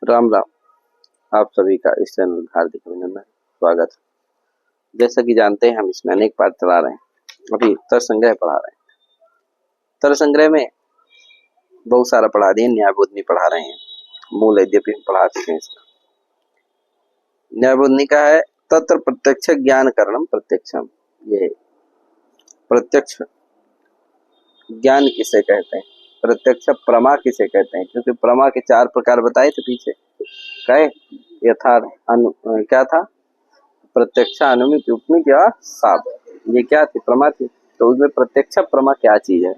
राम राम। आप सभी का इस चैनल हार्दिक अभिनंदन, स्वागत है। जैसा कि जानते हैं हम इसमें अनेक पाठ चला रहे हैं। अभी तर्क संग्रह पढ़ा रहे हैं। तर्क संग्रह में बहुत सारा पढ़ा दिए, न्यायबोधनी पढ़ा रहे हैं। मूल यद्यपि हम पढ़ा चुके हैं इसका। न्यायबोधनी का है तत्र प्रत्यक्ष ज्ञान करणम प्रत्यक्षम। ये प्रत्यक्ष ज्ञान किसे कहते हैं, प्रत्यक्ष प्रमा किसे कहते हैं, क्योंकि प्रमा के 4 प्रकार बताए थे पीछे। कहे यथार्थ क्या था, प्रत्यक्ष, अनुमित, उपमित या साध। ये क्या थी, प्रमा थी। तो उसमें प्रत्यक्ष प्रमा क्या चीज है,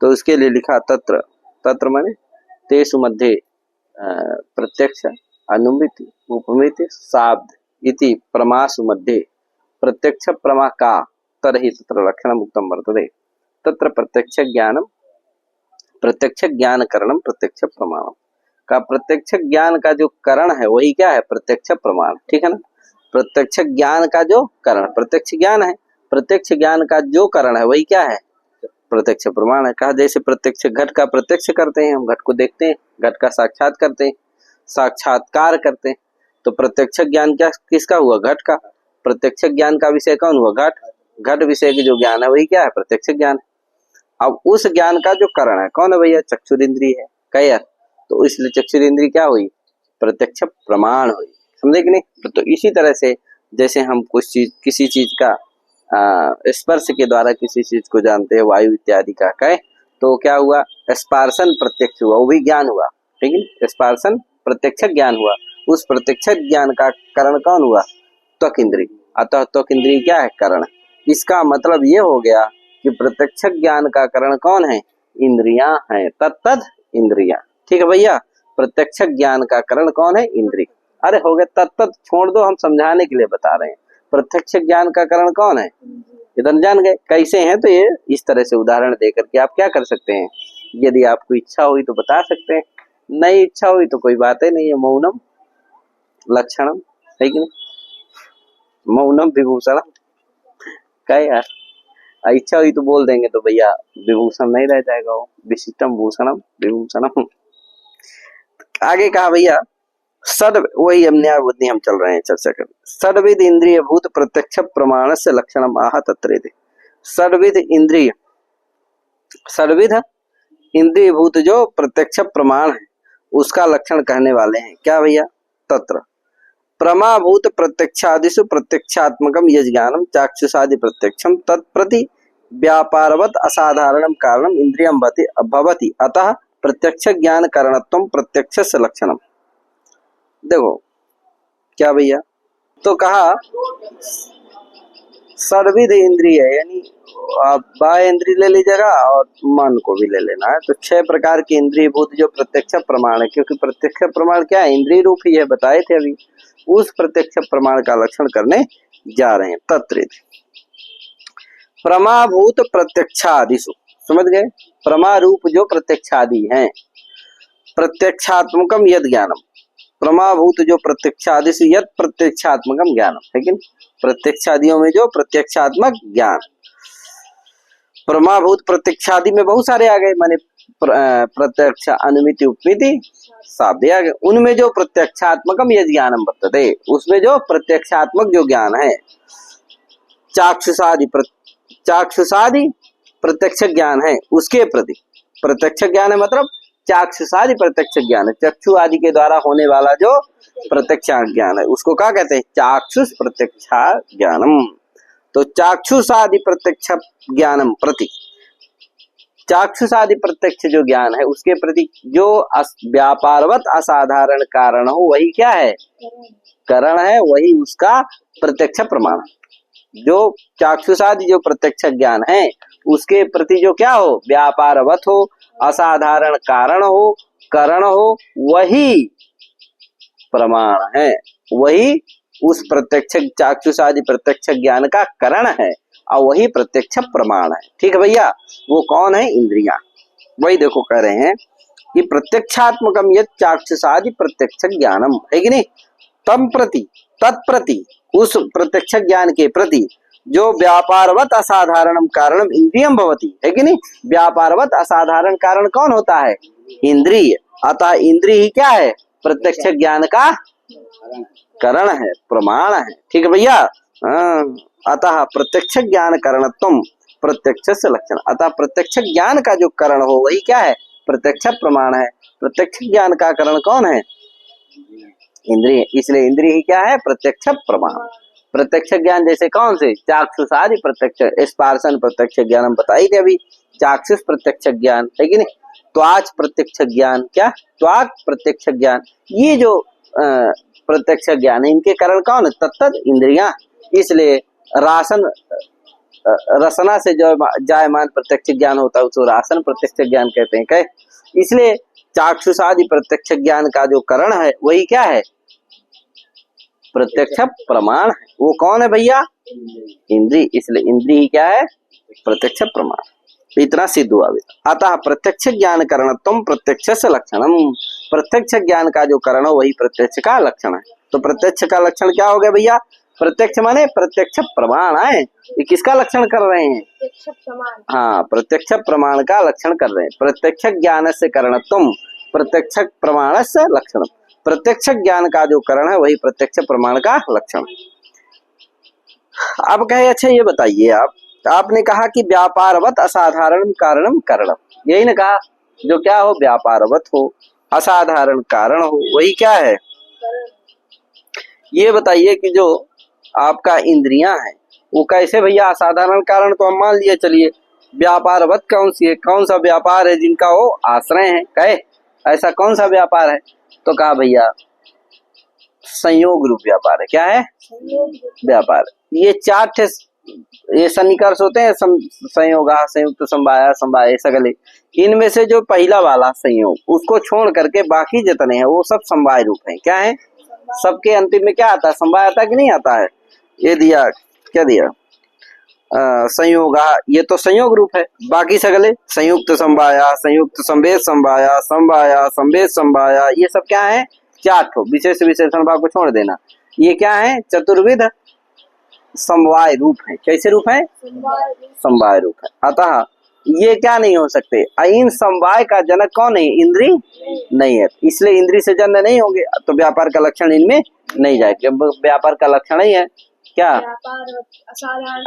तो उसके लिए लिखा तत्र। तत्र माने तेषु मध्ये प्रत्यक्ष, अनुमित, उपमित, साध इति प्रमासु मध्ये प्रत्यक्ष प्रमा का तरहि तत्र लक्षणम उक्तम वर्तते। तत्र प्रत्यक्ष ज्ञानम प्रत्यक्ष ज्ञान करणम प्रत्यक्ष प्रमाणम का प्रत्यक्ष ज्ञान का जो करण है वही क्या है, प्रत्यक्ष प्रमाण। ठीक है ना। प्रत्यक्ष ज्ञान का जो करण प्रत्यक्ष ज्ञान है, प्रत्यक्ष ज्ञान का जो करण है वही क्या है, प्रत्यक्ष प्रमाण है। कहा जैसे प्रत्यक्ष घट का प्रत्यक्ष करते हैं, हम घट को देखते हैं, घट का साक्षात करते हैं, साक्षात्कार करते हैं। तो प्रत्यक्ष ज्ञान क्या किसका हुआ, घट का। प्रत्यक्ष ज्ञान का विषय कौन हुआ, घट। घट विषय की जो ज्ञान है वही क्या है, प्रत्यक्ष ज्ञान। अब उस ज्ञान का जो करण है कौन है भैया, चक्षुरिंद्रिय है। कया तो इसलिए चक्षुरिंद्रिय क्या हुई, प्रत्यक्ष प्रमाण हुई। समझे कि नहीं। तो इसी तरह से जैसे हम कुछ चीज किसी चीज का स्पर्श के द्वारा किसी चीज को जानते हैं, वायु इत्यादि का कहे, तो क्या हुआ, स्पर्शन प्रत्यक्ष हुआ, वो भी ज्ञान हुआ। ठीक है, स्पर्शन प्रत्यक्ष ज्ञान हुआ। उस प्रत्यक्ष ज्ञान का करण कौन हुआ, त्वक इंद्रिय। अतः त्वक इंद्रिय क्या है, करण। इसका मतलब ये हो गया कि प्रत्यक्ष ज्ञान का करण कौन है, इंद्रियां हैं, तत्तद इंद्रियां। ठीक है भैया, प्रत्यक्ष ज्ञान का करण कौन है, इंद्रिय। अरे हो गया, तत्तद छोड़ दो, हम समझाने के लिए बता रहे हैं। प्रत्यक्ष ज्ञान का करण कौन है, इधर जान गए कैसे हैं। तो ये इस तरह से उदाहरण देकर के आप क्या कर सकते हैं, यदि आपको इच्छा हुई तो बता सकते हैं, नहीं इच्छा हुई तो कोई बात ही नहीं है। मौनम लक्षणम है कि नहीं, मौनम विभूषणम। क्या यार, इच्छा हुई तो बोल देंगे तो भैया विभूषण नहीं रह जाएगा, वो विशिष्टम भूषणम विभूषणम। आगे कहा भैया सद, वही हम न्यायबोधनी हम चल रहे हैं चर्चा कर। सदविद इंद्रिय भूत प्रत्यक्ष प्रमाण से लक्षणम आह तत्रेति। सदविद इंद्रिय, सदविद इंद्रिय भूत जो प्रत्यक्ष प्रमाण है उसका लक्षण कहने वाले हैं। क्या भैया, तत्र प्रमाभूत प्रत्यक्षादिषु प्रत्यक्षात्मकम यज् ज्ञानम चाक्षुषादि प्रत्यक्षम तत्प्रति व्यापारवत असाधारणम कारणम इंद्रियम भवति अतः प्रत्यक्ष ज्ञान कारणत्वम प्रत्यक्ष से लक्षणम। देखो क्या भैया, तो कहा सर्विध इंद्रिय यानी बाह्य इंद्रिय ले लीजिएगा और मन को भी ले लेना है। तो 6 प्रकार की इंद्रिय भूत जो प्रत्यक्ष प्रमाण है, क्योंकि प्रत्यक्ष प्रमाण क्या है, इंद्रिय रूप ही है, बताए थे अभी। उस प्रत्यक्ष प्रमाण का लक्षण करने जा रहे हैं। तत्रित प्रमाभूत प्रत्यक्षादिषु, समझ गए, प्रमा रूप जो प्रत्यक्षादि हैं, प्रत्यक्षात्मकम यद ज्ञानम, प्रमाभूत जो प्रत्यक्षादिषु यद प्रत्यक्षात्मकम ज्ञानम, लेकिन प्रत्यक्षादियों में जो प्रत्यक्षात्मक ज्ञान। प्रमाभूत प्रत्यक्षादि में बहुत सारे आ गए, माने प्रत्यक्ष, अनुमिति, उपमिति, साध्य आ गए। उनमें जो प्रत्यक्षात्मकम यद ज्ञानम वर्तते, उसमें जो प्रत्यक्षात्मक जो ज्ञान है, चाक्षुषादि प्रत्यक्ष ज्ञान है, उसके प्रति प्रत्यक्ष ज्ञान है, मतलब चाक्षुषादि प्रत्यक्ष ज्ञान है, चक्षु आदि के द्वारा होने वाला जो प्रत्यक्ष ज्ञान है उसको क्या कहते हैं, चाक्षुष प्रत्यक्ष ज्ञानम। तो चाक्षुषादि प्रत्यक्ष ज्ञानम प्रति, चाक्षुषादि प्रत्यक्ष जो ज्ञान है उसके प्रति जो व्यापारवत असाधारण कारण हो वही क्या है, करण है, वही उसका प्रत्यक्ष प्रमाण। जो चाक्षुषादि जो प्रत्यक्ष ज्ञान है उसके प्रति जो क्या हो, व्यापारवत हो, असाधारण कारण हो, करण हो, वही प्रमाण है, वही उस प्रत्यक्ष चाक्षुषादि प्रत्यक्ष ज्ञान का करण है और वही प्रत्यक्ष प्रमाण है। ठीक है भैया, वो कौन है, इंद्रियां। वही देखो कह रहे हैं कि प्रत्यक्षात्मकम यद चाक्षुषादि प्रत्यक्ष ज्ञानम, है कि नहीं, तम प्रति तत्प्रति उस प्रत्यक्ष ज्ञान के प्रति जो व्यापारवत असाधारणम कारणम इंद्रियम भवति, है कि नहीं। व्यापारवत असाधारण कारण कौन होता है, इंद्रिय। अतः इंद्रिय ही क्या है, प्रत्यक्ष ज्ञान का करण है, प्रमाण है। ठीक है भैया। हाँ, अतः प्रत्यक्ष ज्ञान करणत्वम प्रत्यक्ष से लक्षण। अतः प्रत्यक्ष ज्ञान का जो करण हो वही क्या है, प्रत्यक्ष प्रमाण है। प्रत्यक्ष ज्ञान का करण कौन है, इंद्रिय। इसलिए इंद्रिय ही क्या है, प्रत्यक्ष प्रमाण। प्रत्यक्ष ज्ञान जैसे कौन से, चाक्षुष आदि प्रत्यक्ष, स्पर्शन प्रत्यक्ष ज्ञान हम बताई थे अभी, चाक्षुष प्रत्यक्ष ज्ञान है कि नहीं, त्वाच प्रत्यक्ष ज्ञान, क्या त्वाक प्रत्यक्ष ज्ञान, ये जो प्रत्यक्ष ज्ञान है इनके कारण कौन है, तत्त इंद्रियां। इसलिए रासन रसना से जो जायमान प्रत्यक्ष ज्ञान होता है उसको रासन प्रत्यक्ष ज्ञान कहते हैं। कहे इसलिए चाक्षुष आदि प्रत्यक्ष ज्ञान का जो करण है वही क्या है, प्रत्यक्ष प्रमाण है। वो कौन है भैया, इंद्रिय। इसलिए इंद्रिय ही क्या है, प्रत्यक्ष प्रमाण। इतना सिद्ध हुआ। अतः प्रत्यक्ष ज्ञान करणत्वम प्रत्यक्ष से लक्षणम। प्रत्यक्ष ज्ञान का जो करण हो वही प्रत्यक्ष का लक्षण है। तो प्रत्यक्ष का लक्षण क्या हो गया भैया, प्रत्यक्ष माने प्रत्यक्ष प्रमाण है। ये किसका लक्षण कर रहे हैं, प्रत्यक्ष प्रमाण। हाँ, प्रत्यक्ष प्रमाण का लक्षण कर रहे हैं। प्रत्यक्ष ज्ञान से करणत्वम प्रत्यक्ष प्रमाण से लक्षण। प्रत्यक्ष ज्ञान का जो करण है वही प्रत्यक्ष प्रमाण का लक्षण। अब कहे अच्छा ये बताइए आपने कहा कि व्यापारवत असाधारण कारणम करणम, यही ना कहा, जो क्या हो व्यापारवत हो असाधारण कारण हो वही क्या है। ये बताइए कि जो आपका इंद्रियां हैं वो कैसे भैया असाधारण कारण, तो हम मान लिए चलिए व्यापारवत कौन सी है, कौन सा व्यापार है जिनका वो आश्रय है, कहे ऐसा कौन सा व्यापार है, तो कहा भैया संयोग रूप व्यापार है। क्या है, व्यापार। ये चार थे ये सन्निकर्ष होते हैं, संयोग, संयुक्त, संवाय, संवाय, सगले। इनमें से जो पहला वाला संयोग उसको छोड़ करके बाकी जितने हैं वो सब समवाय रूप हैं। क्या है, सबके अंतिम में क्या आता है, समवाय आता है कि नहीं आता है। ये दिया, क्या दिया, संयोग, ये तो संयोग रूप है। बाकी सगले संयुक्त संवाया, संयुक्त संवेद संवाया, संवाया संवेद संवाया, ये सब क्या है, चार ठो विशेष विशेषण भाव को छोड़ देना। ये क्या है, चतुर्विध समवाय रूप है। कैसे रूप है, समवाय रूप है। अतः ये क्या नहीं हो सकते, इन समवाय का जनक कौन है, इंद्री नहीं है। इसलिए इंद्री से जन्य नहीं होंगे तो व्यापार का लक्षण इनमें नहीं जाएगा। व्यापार का लक्षण ही है क्या,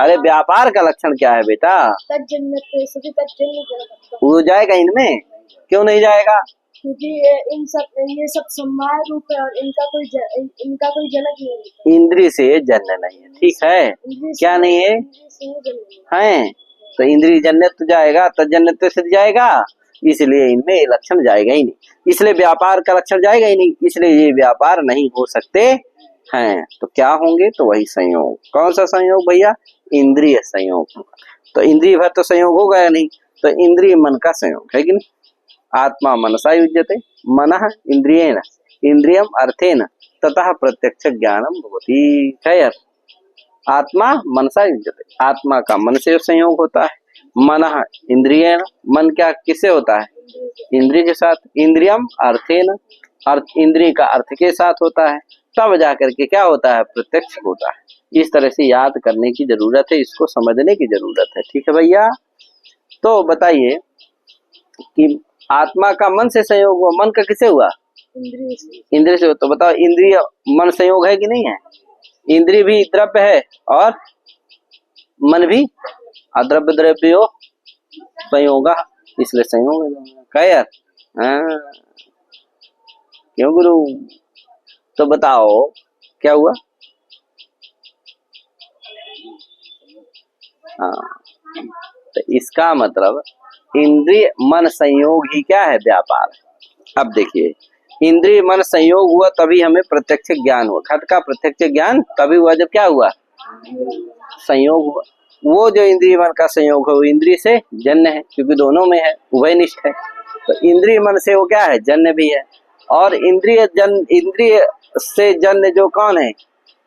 अरे व्यापार का लक्षण क्या है बेटा, वो जाएगा इनमें, क्यों नहीं जाएगा, क्योंकि ये सब समवाय रूप है और इनका कोई जनक नहीं है, इंद्री से जन्य नहीं है। ठीक है, क्या नहीं है, है तो इंद्रिय जन्य तो जाएगा, तजन्य तो सिद्ध जाएगा, इसलिए इनमें ये लक्षण जाएगा ही नहीं। इसलिए व्यापार का लक्षण जाएगा ही नहीं, इसलिए ये व्यापार नहीं हो सकते हैं। तो क्या होंगे, तो वही संयोग। कौन सा संयोग भैया, इंद्रिय संयोग। तो इंद्रिय भर तो संयोग हो गया नहीं, तो इंद्रिय मन का संयोग है कि नहीं। आत्मा मनसा युज्यते, मनः इंद्रियेण इंद्रियम अर्थेन ततः प्रत्यक्ष ज्ञानम भवति। क्या, आत्मा मनसा युज्यते, आत्मा का मन से संयोग होता है। मनः इंद्रियेण, मन क्या किससे होता है, इंद्रिय के साथ। इंद्रियम अर्थेन, अर्थ इंद्रिय का अर्थ के साथ होता है, तब जाकर के क्या होता है, प्रत्यक्ष होता है। इस तरह से याद करने की जरूरत है, इसको समझने की जरूरत है। ठीक है भैया। तो बताइए कि आत्मा का मन से संयोग हुआ, मन का किसे हुआ, इंद्रिय से। तो बताओ इंद्रिय मन संयोग है कि नहीं है, इंद्रिय भी द्रव्य है और मन भी अद्रव्य द्रव्यो संयोग, इसलिए संयोग है। क्या यार, क्यों गुरु, तो बताओ क्या हुआ। हाँ, तो इसका मतलब इंद्रिय मन संयोग ही क्या है, व्यापार। अब देखिए इंद्रिय मन संयोग हुआ तभी हमें प्रत्यक्ष ज्ञान हुआ, घट का प्रत्यक्ष ज्ञान तभी हुआ जब क्या हुआ, संयोग हुआ। वो जो इंद्रिय मन का संयोग है वो इंद्रिय से जन्य है, क्योंकि दोनों में है, उभयनिष्ठ है। तो इंद्रिय मन से वो क्या है, जन्य भी है। और इंद्रिय से जन्य जो कौन है,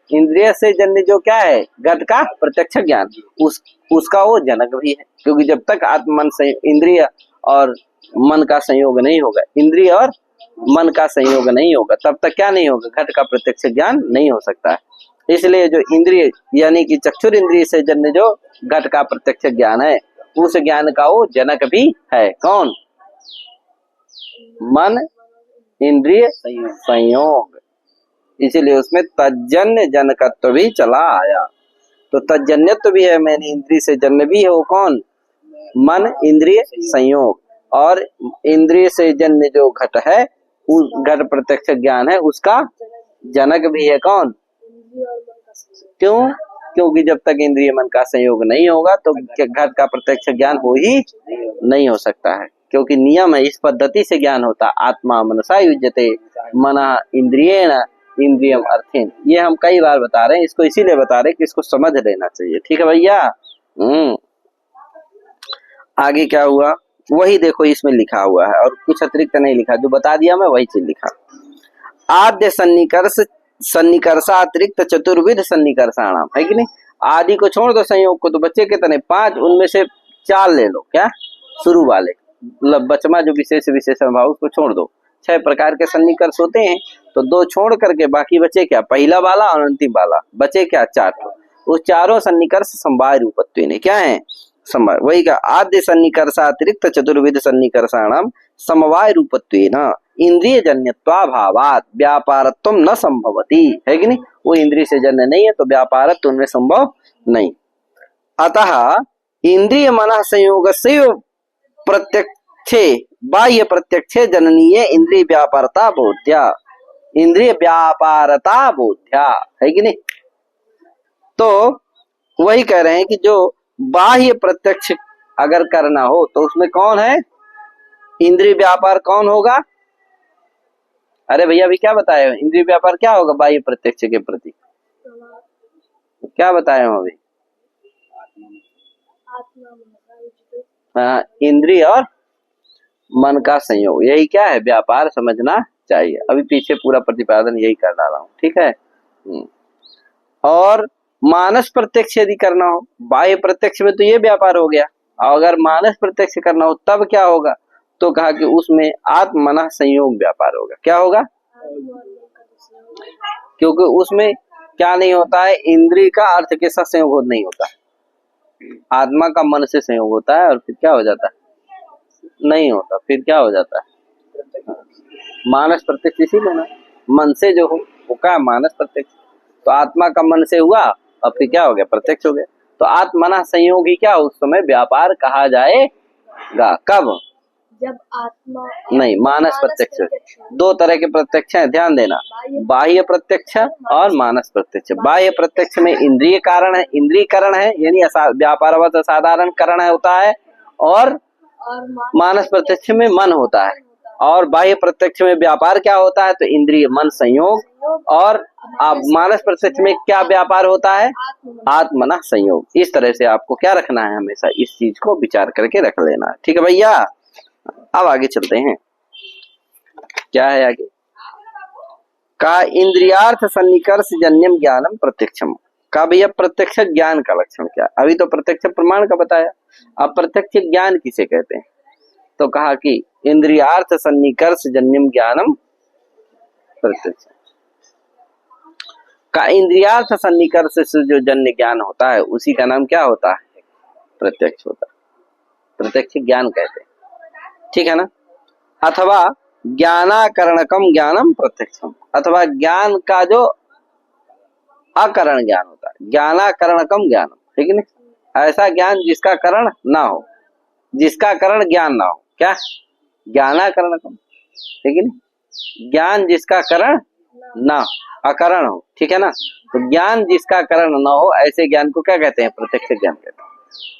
इंद्रिय से जन्य जो क्या है, घट का प्रत्यक्ष ज्ञान, उसका वो जनक भी है। क्योंकि जब तक आत्म मन से इंद्रिय और मन का संयोग नहीं होगा, इंद्रिय और मन का संयोग नहीं होगा, तब तक क्या नहीं होगा, घट का प्रत्यक्ष ज्ञान नहीं हो सकता है। इसलिए जो इंद्रिय यानी कि चक्षुर इंद्रिय से जन्य जो घट का प्रत्यक्ष ज्ञान है, उस ज्ञान का वो जनक भी है। कौन, मन इंद्रिय संयोग, इसीलिए उसमें तज्जन्य जनकत्व भी चला आया। तो तज्जन्यत्व भी है, मैंने इंद्रिय से जन्य भी है, वो कौन? मन इंद्रिय संयोग। और इंद्रिय से जन्य जो घट है, उस घट प्रत्यक्ष ज्ञान है, उसका जनक भी है कौन? क्यों? क्योंकि जब तक इंद्रिय मन का संयोग नहीं होगा तो घट का प्रत्यक्ष ज्ञान हो ही नहीं हो सकता है। क्योंकि नियम है, इस पद्धति से ज्ञान होता। आत्मा मनसा युज्यते मना इंद्रियेण इंद्रियम अर्थेन। ये हम कई बार बता रहे हैं, इसको इसीलिए बता रहे हैं कि इसको समझ लेना चाहिए। ठीक है भैया। आगे क्या हुआ वही देखो इसमें लिखा हुआ है, और कुछ अतिरिक्त नहीं लिखा, जो बता दिया मैं वही चीज लिखा। आद्य सन्निकर्षातिरिक्त चतुर्विध सन्निकर्षाणाम, है कि नहीं? आदि को छोड़ दो, संयोग को, तो बच्चे कितने? 5, उनमें से 4 ले लो। क्या? शुरू वाले, मतलब बचमा जो विशेष विशेषण भाव, उसको छोड़ दो। 6 प्रकार के सन्निकर्ष होते हैं, तो 2 छोड़ करके बाकी बचे क्या? पहला वाला और अंतिम वाला, बचे क्या? 4। उस चारों सन्निकर्ष समवाय रूपत्व ने क्या है? समवाय। वही का आद्य सन्निकर्षातिरिक्त चतुर्विध सन्निकर्षाणाम समवाय रूपत्वेन इंद्रिय जन्यत्वाभावात् व्यापारत्वम न संभवति, है कि नहीं? वो इंद्रिय से जन्य नहीं है, तो व्यापारत्व उनमें संभव नहीं। अतः इंद्रिय मनः संयोगस्य प्रत्यक्षे बाह्य प्रत्यक्षे जननीय इंद्रिय व्यापारता बोध्या, इंद्रिय व्यापारता बोध्या, है कि नहीं? तो वही कह रहे हैं कि जो बाह्य प्रत्यक्ष अगर करना हो तो उसमें कौन है? इंद्रिय व्यापार कौन होगा? अरे भैया अभी क्या बताए? इंद्रिय व्यापार क्या होगा बाह्य प्रत्यक्ष के प्रति? क्या बताए हम अभी? हाँ, इंद्रिय और मन का संयोग, यही क्या है? व्यापार समझना चाहिए। अभी पीछे पूरा प्रतिपादन यही कर डाला हूं। ठीक है। और मानस प्रत्यक्ष यदि करना हो, बाह्य प्रत्यक्ष में तो ये व्यापार हो गया, और अगर मानस प्रत्यक्ष करना हो तब क्या होगा? तो कहा कि उसमें आत्मना संयोग व्यापार होगा। क्या होगा? क्योंकि उसमें क्या नहीं होता है? इंद्रिय का अर्थ के साथ संयोग नहीं होता, आत्मा का मन से संयोग होता है, और फिर क्या हो जाता है? नहीं होता, फिर क्या हो जाता है? मानस प्रत्यक्ष। इसीलिए ना मन से जो हो वो क्या? मानस प्रत्यक्ष। तो आत्मा का मन से हुआ, और फिर क्या हो गया? प्रत्यक्ष हो गया। तो आत्मना संयोग ही क्या? उस समय व्यापार कहा जाएगा। कब? जब आत्मा नहीं, मानस प्रत्यक्ष। 2 तरह के प्रत्यक्ष हैं, ध्यान देना, बाह्य प्रत्यक्ष और मानस प्रत्यक्ष। बाह्य प्रत्यक्ष में इंद्रिय कारण है, इंद्रिय करण है, यानी व्यापारवत असाधारण करण होता है, और मानस प्रत्यक्ष में मन होता है। और बाह्य प्रत्यक्ष में व्यापार क्या होता है? तो इंद्रिय मन संयोग। और आप मानस प्रत्यक्ष में क्या व्यापार होता है? आत्मना संयोग। इस तरह से आपको क्या रखना है? हमेशा इस चीज को विचार करके रख लेना है। ठीक है भैया। अब आगे चलते हैं। क्या है आगे? का इंद्रियार्थ सन्निकर्ष जन्यम ज्ञानम प्रत्यक्षम। का भैया प्रत्यक्ष ज्ञान का लक्षण क्या? अभी तो प्रत्यक्ष प्रमाण का बताया, अब प्रत्यक्ष ज्ञान किसे कहते हैं? तो कहा कि इंद्रियार्थ सन्निकर्ष जन्यम ज्ञानम प्रत्यक्ष। का इंद्रियार्थ सन्निकर्ष से जो जन्य ज्ञान होता है उसी का नाम क्या होता है? प्रत्यक्ष होता है, प्रत्यक्ष ज्ञान कहते हैं। ठीक है ना? अथवा ज्ञानाकरणकम ज्ञानम प्रत्यक्षम, अथवा ज्ञान का जो अकरण ज्ञान होता है, ज्ञानाकरणकम ज्ञानम, ठीक है ना? ऐसा ज्ञान जिसका करण ना हो, जिसका करण ज्ञान ना हो। क्या? ज्ञानाकरणकम, ठीक है ना? ज्ञान जिसका करण ना हो, अकरण हो। ठीक है ना? तो ज्ञान जिसका करण ना हो, ऐसे ज्ञान को क्या कहते हैं? प्रत्यक्ष ज्ञान कहते हैं।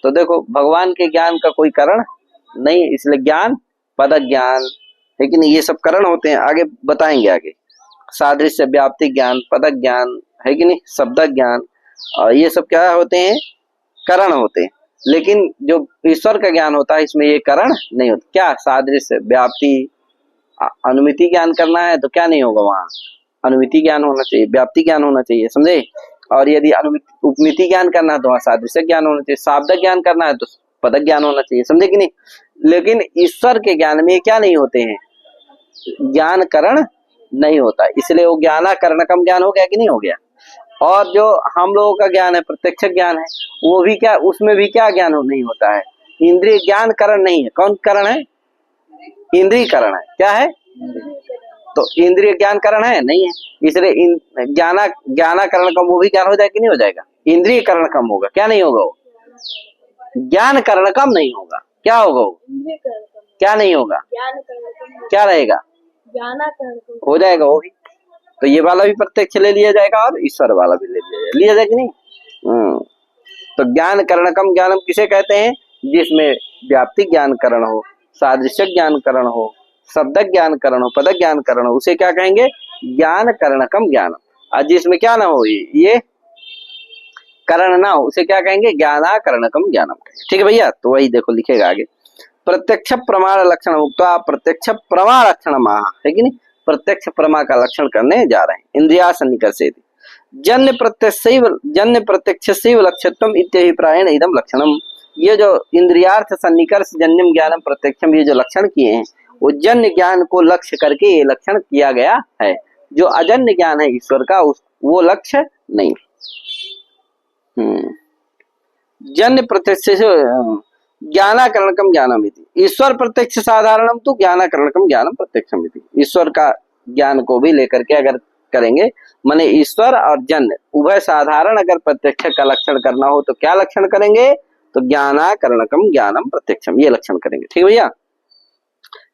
तो देखो भगवान के ज्ञान का कोई करण नहीं, इसलिए ज्ञान पद ज्ञान, लेकिन ये सब करण होते हैं। आगे बताएंगे आगे। सादृश्य व्याप्ति ज्ञान, पद ज्ञान, है कि नहीं? शब्द ज्ञान, और ये सब क्या होते हैं? करण होते हैं। लेकिन जो ईश्वर का ज्ञान होता है इसमें ये करण नहीं होता। क्या? सादृश्य व्याप्ति, अनुमिति ज्ञान करना है तो क्या नहीं होगा? वहां अनुमिति ज्ञान होना चाहिए, व्याप्ति ज्ञान होना चाहिए, समझे? और यदि उपमिति ज्ञान करना है तो वहां सादृश्य ज्ञान होना चाहिए, शाब्द ज्ञान करना है तो पद ज्ञान होना चाहिए, समझे कि नहीं? लेकिन ईश्वर के ज्ञान में क्या नहीं होते हैं? ज्ञान करण नहीं होता, इसलिए वो ज्ञानाकरणकम ज्ञान हो गया कि नहीं हो गया? और जो हम लोगों का ज्ञान है प्रत्यक्ष ज्ञान है, वो भी क्या? उसमें भी क्या ज्ञान नहीं होता है? इंद्रिय ज्ञान करण नहीं है। कौन करण है? इंद्रिय करण है। क्या है? तो इंद्रिय ज्ञान करण है नहीं है, इसलिए ज्ञानाकरण कम वो भी ज्ञान हो जाएगा कि नहीं हो जाएगा? इंद्रिय करण कम होगा, क्या नहीं होगा? वो ज्ञान करण कम नहीं होगा, क्या होगा? वो क्या नहीं होगा, क्या रहेगा? हो जाएगा वो भी। तो ये वाला भी प्रत्यक्ष ले लिया जाएगा और ईश्वर वाला भी ले लिया जाएगा कि नहीं? तो ज्ञान करणकम ज्ञानम किसे कहते हैं? जिसमें व्याप्ति ज्ञान करण हो, सादृश्य ज्ञान करण हो, शब्द ज्ञान करण हो, पद ज्ञान करण हो, उसे क्या कहेंगे? ज्ञान करणकम ज्ञानम। और जिसमें क्या ना हो, ये करण ना हो, उसे क्या कहेंगे? ज्ञानाकरणकम ज्ञानम। ठीक है भैया, तो वही देखो लिखेगा आगे, प्रत्यक्ष प्रमाण लक्षण मुक्ता प्रत्यक्ष प्रमा लक्षण महा, है कि नहीं? प्रत्यक्ष प्रमा का लक्षण करने जा रहे हैं। इंद्रिया सन्निकर्षेति जन्य प्रत्यक्ष लक्ष्यत्वम इत्यभिप्रायेण इदम लक्षणम। ये जो इंद्रियार्थ सन्निकर्ष जन्यम ज्ञानम प्रत्यक्षम, ये जो लक्षण किए हैं वो जन्य ज्ञान को लक्ष्य करके ये लक्षण किया गया है। जो अजन्य ज्ञान है ईश्वर का, वो लक्ष्य नहीं। जन्य प्रत्यक्ष ज्ञानाकरणकम ज्ञानम इति, ईश्वर प्रत्यक्ष साधारणम तो ज्ञानाकरणकम ज्ञानम प्रत्यक्षम इति। ईश्वर का ज्ञान को भी लेकर के अगर करेंगे, माने ईश्वर और जन्य उभय साधारण अगर प्रत्यक्ष का लक्षण करना हो तो क्या लक्षण करेंगे? तो ज्ञानाकरणकम ज्ञानम प्रत्यक्षम, ये लक्षण करेंगे। ठीक भैया,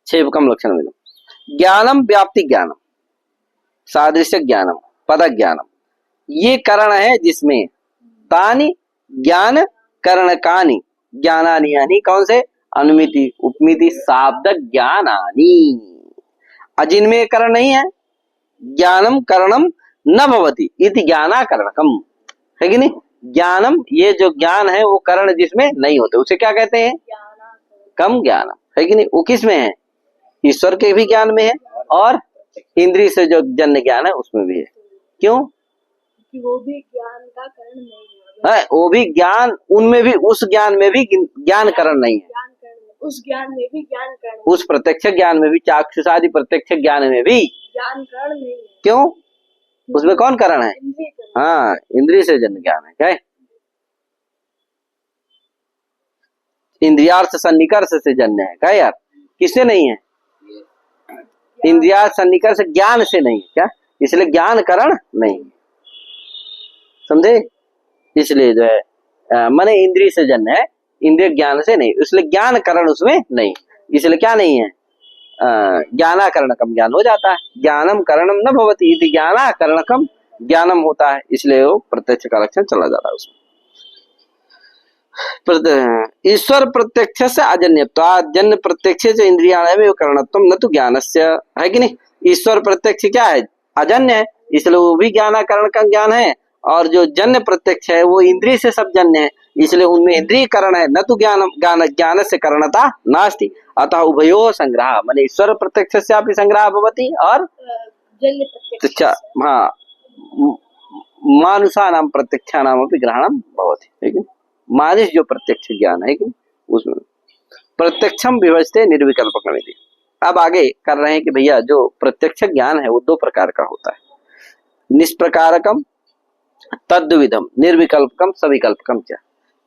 6 लक्षण में ज्ञानम व्याप्ति ज्ञानम, सादृश्य ज्ञानम, पद ज्ञानम, ये करण है जिसमें तानि ज्ञान करणकानि ज्ञानानि, यानी कौन से? अनुमिति उपमिति शाब्द ज्ञानानि। जिनमें करण नहीं है, ज्ञानम करणम न भवति इति ज्ञानाकरणकम, है कि नहीं? ज्ञानम, ये जो ज्ञान है वो करण जिसमें नहीं होते उसे क्या कहते हैं? कम ज्ञानम, है कि नहीं? वो किस में है? ईश्वर के भी ज्ञान में है और इंद्रिय से जो जन्य ज्ञान है उसमें भी है। क्यों? क्योंकि वो भी ज्ञान का करण नहीं है, वो भी ज्ञान, उनमें भी, उस ज्ञान में भी ज्ञान करण नहीं है, उस ज्ञान में भी ज्ञान करण, उस प्रत्यक्ष ज्ञान में भी, चाक्षुषादि प्रत्यक्ष ज्ञान में भी ज्ञान करण नहीं है। क्यों? उसमें कौन करण है? हाँ, इंद्रिय से जन्य ज्ञान है। क्या? इंद्रियार्थ सन्निकर्ष से जन्य है। क्या यार? किससे नहीं है? इंद्रियार्थ सन्निकर्ष ज्ञान से नहीं है। क्या? इसलिए ज्ञान करण नहीं, समझे? इसलिए जो है माने इंद्रिय से जन्य है, इंद्रिय ज्ञान से नहीं, इसलिए ज्ञान करण उसमें नहीं, इसलिए क्या नहीं है? ज्ञानाकरणकम ज्ञान हो जाता है। ज्ञानम करणम न भवति इति ज्ञानाकरणकम ज्ञानम होता है, इसलिए वो प्रत्यक्ष का लक्षण चला जाता है उसमें। ईश्वर प्रत्यक्ष से अजन्यत्वात् जन्य प्रत्यक्ष से इंद्रियाणामेव करणत्वम न तो ज्ञानस्य, है कि नहीं? ईश्वर प्रत्यक्ष क्या है? अजन्य है, इसलिए वो भी ज्ञानाकरण का ज्ञान है, और जो जन्य प्रत्यक्ष है वो इंद्रिय से सब जन्य है, इसलिए उनमें इंद्रिय करण है, न तो ज्ञान से करणता नास्ति। अतः उभयो संग्रह, माने ईश्वर प्रत्यक्ष से आप संग्रह भवति और जन्य प्रत्यक्ष, हाँ, मानुषा नाम प्रत्यक्षा नाम अपनी ग्रहणम भवति, है कि मानुष जो प्रत्यक्ष ज्ञान है कि उसमें प्रत्यक्षम विभजते निर्विकल्पकम इति। अब आगे कर रहे हैं कि भैया जो प्रत्यक्ष ज्ञान है वो 2 प्रकार का होता है, निष्प्रकारकम तद्विधम निर्विकल्पकम सविकल्पकम। क्या?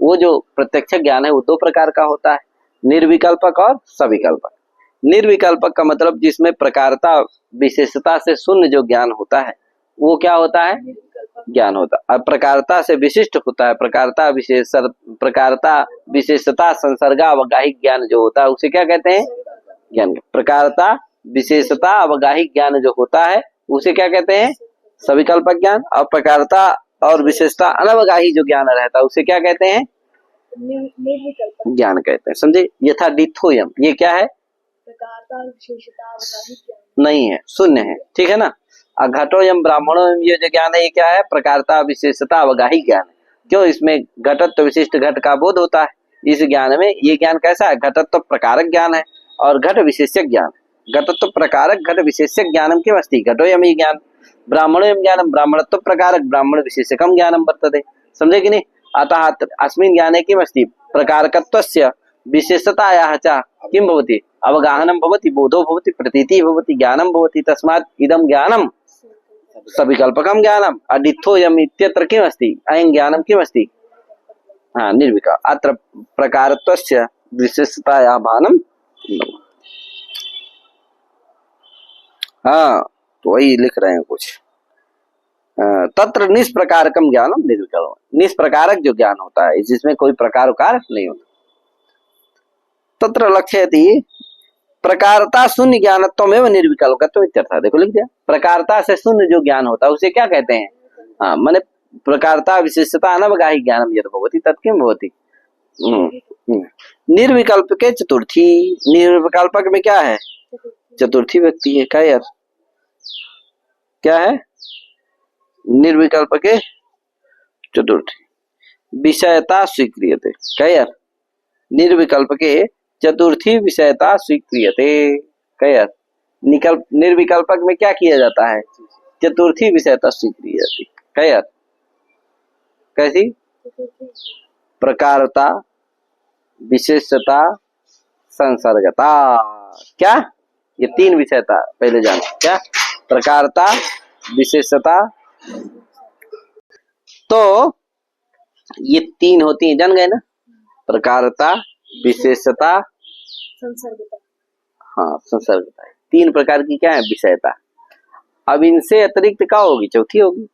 वो जो प्रत्यक्ष ज्ञान है वो 2 प्रकार का होता है, निर्विकल्पक और सविकल्पक। निर्विकल्पक का मतलब जिसमें प्रकारता विशेषता से शून्य जो ज्ञान होता है वो क्या होता है? ज्ञान होता है। और प्रकारता से विशिष्ट होता है, प्रकारता विशेषता संसर्गा अवगाहिक ज्ञान जो होता है उसे क्या कहते हैं? ज्ञान। प्रकारता विशेषता अवगाहिक ज्ञान जो होता है उसे क्या कहते हैं? सविकल्पक ज्ञान। और प्रकारता और विशेषता अनवगाही जो ज्ञान रहता है उसे क्या कहते हैं? ज्ञान कहते हैं। समझे? यथा डिथोयम, ये क्या है? प्रकारता और विशेषता अवगाहिक ज्ञान नहीं है, शून्य है, ठीक है ना। घटोयम ब्राह्मणोयम, ये जो ज्ञान है ये क्या है? प्रकारता विशेषता अवगाहिक ज्ञान है। क्यों? इसमें घटत्व विशिष्ट घट का बोध होता है इस ज्ञान में। ये ज्ञान कैसा है? घटत्व प्रकारक ज्ञान है और घट विशेषक ज्ञान। घटत्व प्रकारक घट विशेषक ज्ञानम किम अस्ति? घटोयम ही ज्ञान। ब्राह्मणोयम ज्ञानम ब्राह्मणत्व प्रकारक ब्राह्मण विशेषकम ज्ञानम वर्तते। समझे कि नहीं? अतः अस्मिन् ज्ञाने किम अस्ति? प्रकारकत्वस्य विशेषतायाः च किं भवति? अवगाहनम भवति, बोधो भवति, प्रतीति भवति, ज्ञानम भवति। तस्मात् इदं ज्ञानम सविकल्पकम ज्ञानम। अडिथोयम इत्यत्र किम अस्ति? अयं ज्ञानम किम अस्ति? हाँ, निर्विकल्प। अत्र प्रकारत्वस्य विशेषतायाः भानं। हाँ, तो वही लिख रहे हैं कुछ। तत्र निष्प्रकारकम ज्ञानम निर्विकल्प, निष्प्रकारक जो ज्ञान होता है जिसमें कोई प्रकार उकार नहीं होता। तत्र लक्ष्यति प्रकारता शून्य ज्ञानत्वम एवं निर्विकल्पत्वम इत्यर्थ। देखो लिख दिया, प्रकारता से शून्य जो ज्ञान होता है उसे क्या कहते हैं? हाँ माने प्रकारता विशेषता अनवगाही ज्ञानम यद भवति तत्किम भवति। निर्विकल्प के चतुर्थी, निर्विकल्पक में क्या है? चतुर्थी व्यक्ति है। क्या यार, क्या है? निर्विकल्प के चतुर्थी विषयता स्वीक्रियते। क्या यार? निर्विकल्प के चतुर्थी विषयता स्वीक्रियते। क्या यार? निर्विकल्पक में क्या किया जाता है? चतुर्थी विषयता स्वीक्रिय जाती। क्या यार? कैसी? प्रकारता, विशेषता, संसर्गता। क्या? ये तीन विषयता पहले जान। क्या? प्रकारता, विशेषता, तो ये तीन होती है, जान गए ना? प्रकारता, विशेषता, संसर्गता। हाँ संसर्गता। तीन प्रकार की क्या है? विषयता। अब इनसे अतिरिक्त क्या होगी? चौथी होगी।